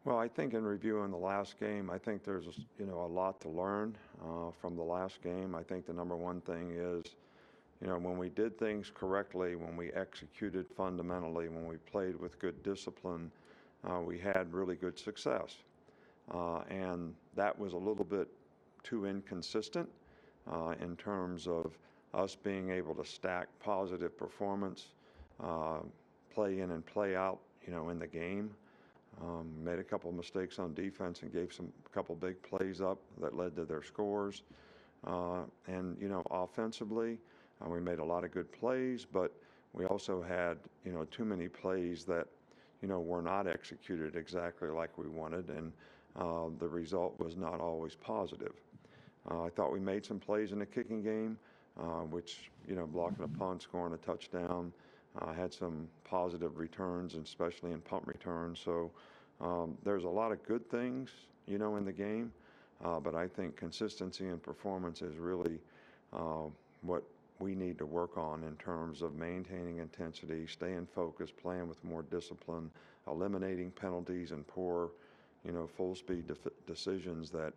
Well, I think in reviewing the last game, I think there's a lot to learn from the last game. I think the number one thing is, when we did things correctly, when we executed fundamentally, when we played with good discipline, we had really good success. And that was a little bit too inconsistent in terms of us being able to stack positive performance, uh, play in and play out, in the game. Made a couple of mistakes on defense and gave a couple big plays up that led to their scores. And offensively, we made a lot of good plays, but we also had too many plays that were not executed exactly like we wanted, and the result was not always positive. I thought we made some plays in the kicking game, which blocking a punt, scoring a touchdown. Had some positive returns, and especially in punt returns. So there's a lot of good things, in the game, but I think consistency and performance is really what we need to work on in terms of maintaining intensity, staying focused, playing with more discipline, eliminating penalties and poor, full speed decisions that,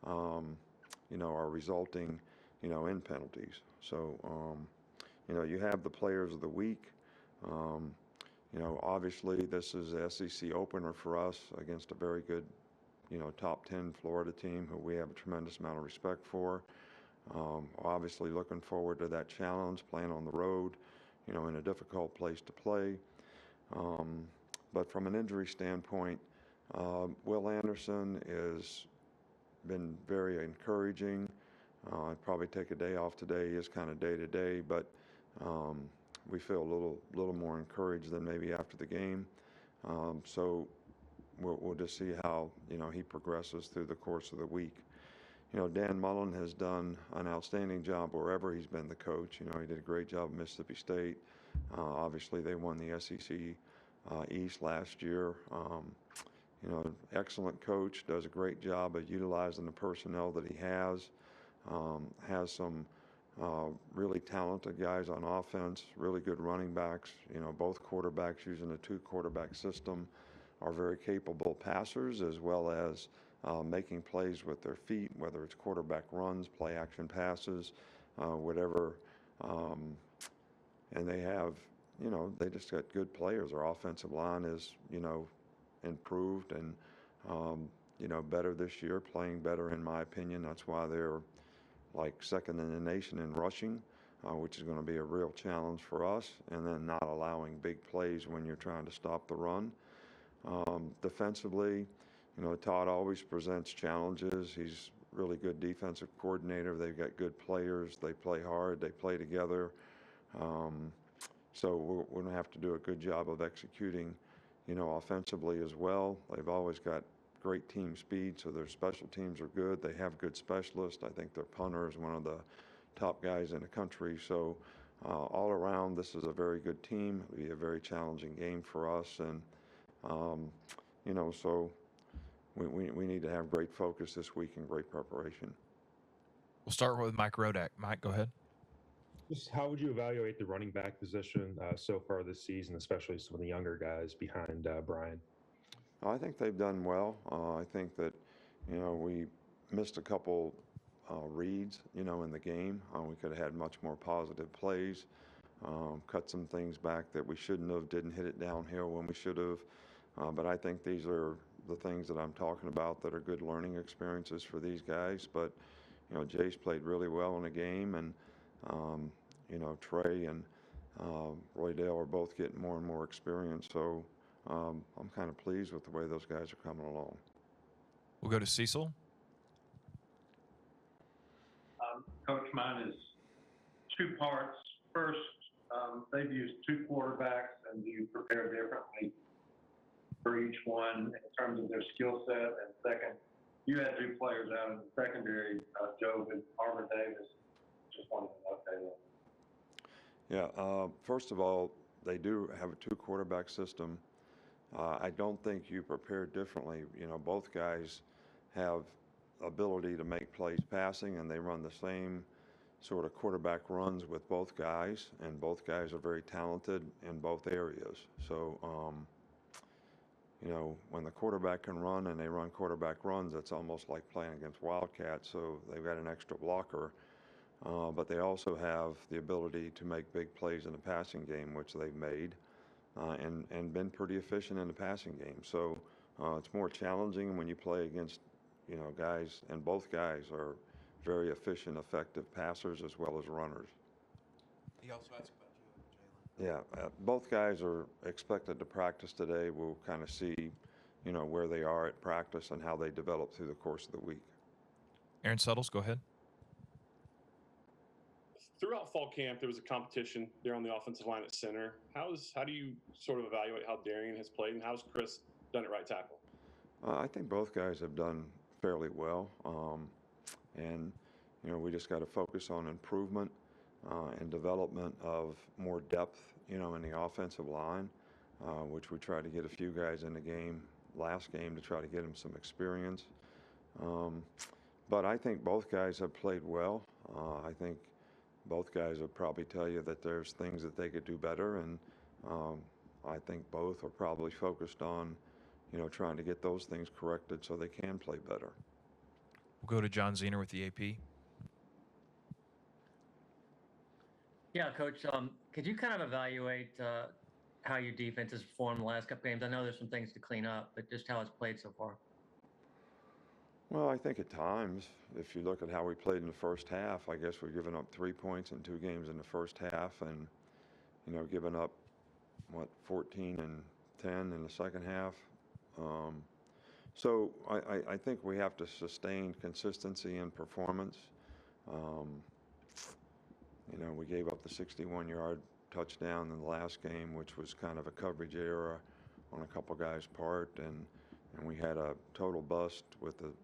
are resulting, in penalties. So, you have the players of the week. Um, Obviously, this is the SEC opener for us against a very good, top 10 Florida team who we have a tremendous amount of respect for. Obviously, looking forward to that challenge, playing on the road, in a difficult place to play. Um, but from an injury standpoint, Will Anderson has been very encouraging. I'd probably take a day off today. He is kind of day to day, but um, we feel a little more encouraged than maybe after the game. So we'll just see how he progresses through the course of the week. Dan Mullen has done an outstanding job wherever he's been the coach. He did a great job at Mississippi State. Obviously, they won the SEC East last year. Excellent coach, does a great job of utilizing the personnel that he has some really talented guys on offense, really good running backs. Both quarterbacks using a two-quarterback system are very capable passers as well as making plays with their feet, whether it's quarterback runs, play action passes, whatever. Um, and they just got good players. Our offensive line is, improved and, better this year, playing better in my opinion. That's why they're like second in the nation in rushing, which is going to be a real challenge for us. And then not allowing big plays when you're trying to stop the run. Defensively, Todd always presents challenges. He's really good defensive coordinator. They've got good players. They play hard. They play together. Um, so we're going to have to do a good job of executing, offensively as well. They've always got great team speed, so their special teams are good. They have good specialists. I think their punter is one of the top guys in the country. So all around, this is a very good team. It'll be a very challenging game for us, and um, so we need to have great focus this week and great preparation. We'll start with Mike Rodak. Mike, go ahead. Just how would you evaluate the running back position so far this season, especially some of the younger guys behind Brian? I think they've done well. I think that, we missed a couple reads, in the game. We could have had much more positive plays, cut some things back that we shouldn't have, didn't hit it downhill when we should have. But I think these are the things that I'm talking about that are good learning experiences for these guys. But, Jace played really well in the game, and, Trey and Roy Dale are both getting more and more experience. So I'm kind of pleased with the way those guys are coming along. We'll go to Cecil. Coach, mine is two parts. First, they've used two quarterbacks, and do you prepare differently for each one in terms of their skill set? And second, you had two players out in the secondary, Job and Arbor Davis. Just wanted to update them. Yeah, first of all, they do have a two quarterback system. I don't think you prepare differently. Both guys have ability to make plays passing, and they run the same sort of quarterback runs with both guys, and both guys are very talented in both areas. So, when the quarterback can run and they run quarterback runs, it's almost like playing against Wildcats. So they've got an extra blocker, but they also have the ability to make big plays in the passing game, which they've made, and been pretty efficient in the passing game. So it's more challenging when you play against, guys, and both guys are very efficient, effective passers as well as runners. He also asked about you, Jalen. Yeah, both guys are expected to practice today. We'll kind of see, where they are at practice and how they develop through the course of the week. Aaron Suttles, go ahead. Throughout fall camp, there was a competition there on the offensive line at center. How do you sort of evaluate how Darian has played, and how's Chris done at right tackle? I think both guys have done fairly well, and we just got to focus on improvement and development of more depth, in the offensive line, which we tried to get a few guys in the game last game to try to get them some experience. But I think both guys have played well. I think both guys will probably tell you that there's things that they could do better, and I think both are probably focused on, trying to get those things corrected so they can play better. We'll go to John Zener with the AP. Yeah, Coach, could you kind of evaluate how your defense has performed the last couple games? I know there's some things to clean up, but just how it's played so far. Well, I think at times, if you look at how we played in the first half, I guess we've given up 3 points in 2 games in the first half, and given up 14 and 10 in the second half. So I think we have to sustain consistency in performance. We gave up the 61-yard touchdown in the last game, which was kind of a coverage error on a couple guys' part, and we had a total bust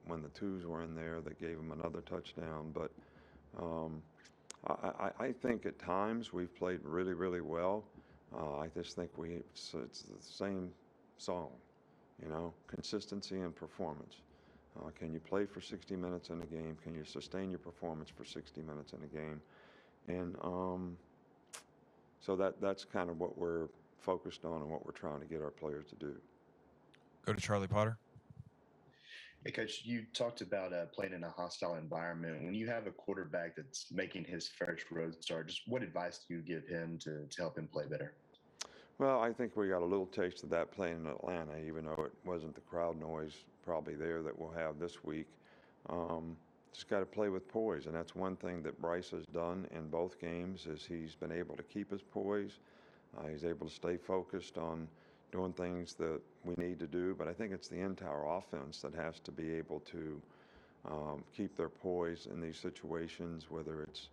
when the twos were in there that gave them another touchdown. But I think at times we've played really, really well. I just think it's the same song, consistency and performance. Can you play for 60 minutes in a game? Can you sustain your performance for 60 minutes in a game? And so that's kind of what we're focused on and what we're trying to get our players to do. Go to Charlie Potter. Hey, Coach, you talked about playing in a hostile environment. When you have a quarterback that's making his first road start, just what advice do you give him to help him play better? Well, I think we got a little taste of that playing in Atlanta, even though it wasn't the crowd noise probably there that we'll have this week. Just got to play with poise, and that's one thing that Bryce has done in both games is he's been able to keep his poise. He's able to stay focused on doing things that we need to do, but I think it's the entire offense that has to be able to keep their poise in these situations, whether it's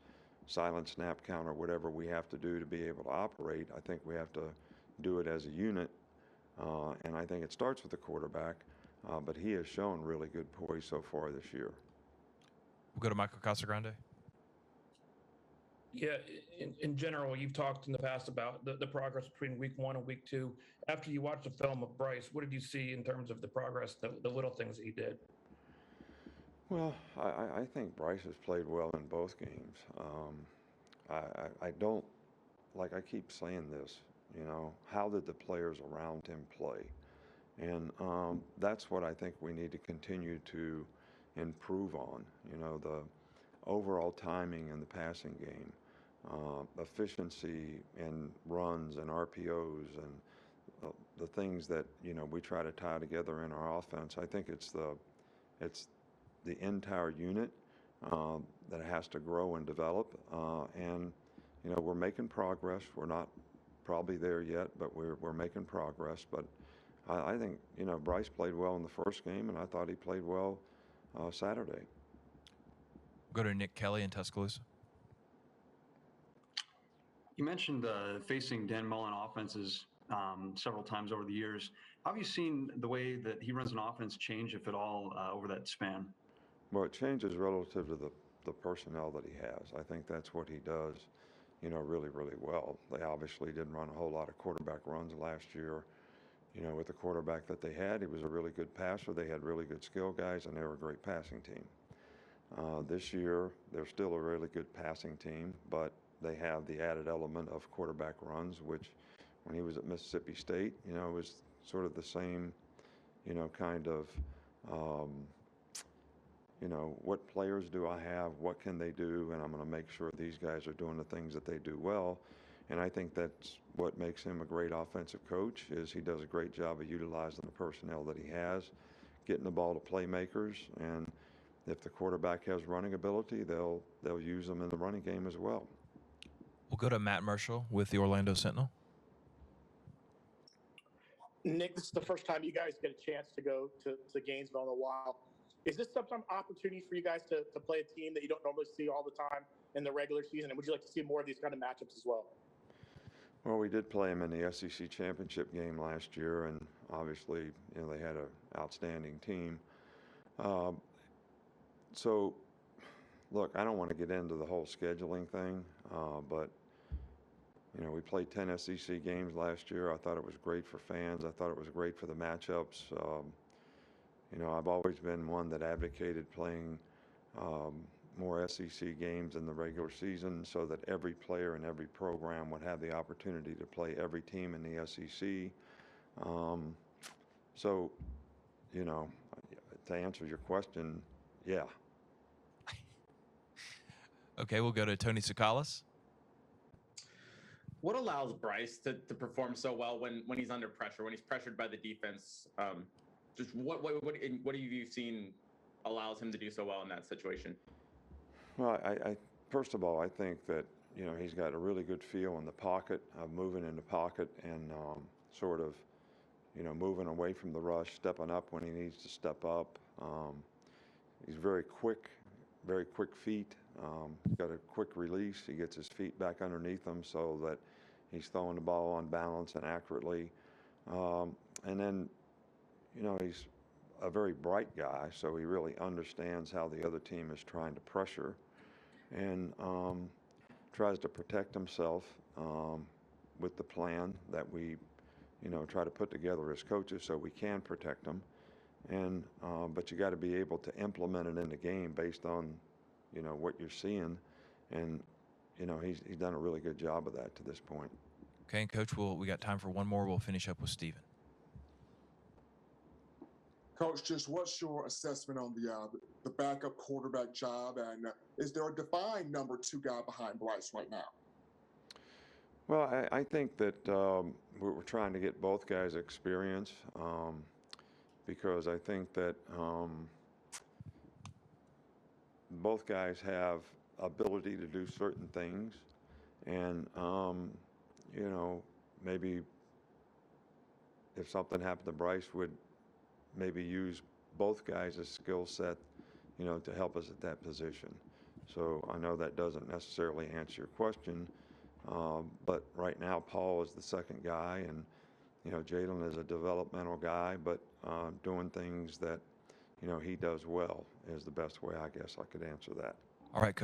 silent snap count or whatever we have to do to be able to operate. I think we have to do it as a unit, and I think it starts with the quarterback, but he has shown really good poise so far this year. We'll go to Michael Casagrande. Yeah, in general, you've talked in the past about the progress between week 1 and week 2. After you watched the film of Bryce, what did you see in terms of the progress, the little things that he did? Well, I think Bryce has played well in both games. I don't, like I keep saying this, how did the players around him play? And that's what I think we need to continue to improve on, the overall timing in the passing game, efficiency in runs and RPOs and the things that, we try to tie together in our offense. I think it's the entire unit that has to grow and develop. And, we're making progress. We're not probably there yet, but we're making progress. But I think, Bryce played well in the first game, and I thought he played well Saturday. Go to Nick Kelly in Tuscaloosa. You mentioned facing Dan Mullen offenses several times over the years. How have you seen the way that he runs an offense change, if at all, over that span? Well, it changes relative to the personnel that he has. I think that's what he does, really, really well. They obviously didn't run a whole lot of quarterback runs last year. With the quarterback that they had, he was a really good passer. They had really good skill guys, and they were a great passing team. This year, they're still a really good passing team, but they have the added element of quarterback runs, which when he was at Mississippi State, was sort of the same kind of, what players do I have? What can they do? And I'm going to make sure these guys are doing the things that they do well. And I think that's what makes him a great offensive coach is he does a great job of utilizing the personnel that he has, getting the ball to playmakers. And if the quarterback has running ability, they'll use them in the running game as well. We'll go to Matt Marshall with the Orlando Sentinel. Nick, this is the first time you guys get a chance to go to Gainesville in a while. Is this some opportunity for you guys to play a team that you don't normally see all the time in the regular season? And would you like to see more of these kind of matchups as well? Well, we did play them in the SEC championship game last year, and obviously, they had an outstanding team. So, look, I don't want to get into the whole scheduling thing, but we played 10 SEC games last year. I thought it was great for fans. I thought it was great for the matchups. I've always been one that advocated playing more SEC games in the regular season so that every player in every program would have the opportunity to play every team in the SEC. So, to answer your question, yeah. Okay, we'll go to Tony Tsoukalas. What allows Bryce to perform so well when he's under pressure, when he's pressured by the defense? Just what have you seen allows him to do so well in that situation? Well, I first of all, I think that he's got a really good feel in the pocket, moving in the pocket, and sort of moving away from the rush, stepping up when he needs to step up. He's very quick feet. He's got a quick release. He gets his feet back underneath him so that he's throwing the ball on balance and accurately. And then, he's a very bright guy, so he really understands how the other team is trying to pressure and tries to protect himself with the plan that we, try to put together as coaches so we can protect him. And but you got to be able to implement it in the game based on, what you're seeing. And, he's done a really good job of that to this point. Okay, and Coach, we got time for one more. We'll finish up with Steven. Coach, just what's your assessment on the backup quarterback job, and is there a defined number 2 guy behind Bryce right now? Well, I think that we're trying to get both guys experience because I think that both guys have ability to do certain things, and maybe if something happened to Bryce, would maybe use both guys' skill set, to help us at that position. So I know that doesn't necessarily answer your question, but right now Paul is the second guy, and Jalen is a developmental guy, but doing things that he does well is the best way I guess I could answer that. All right, Coach.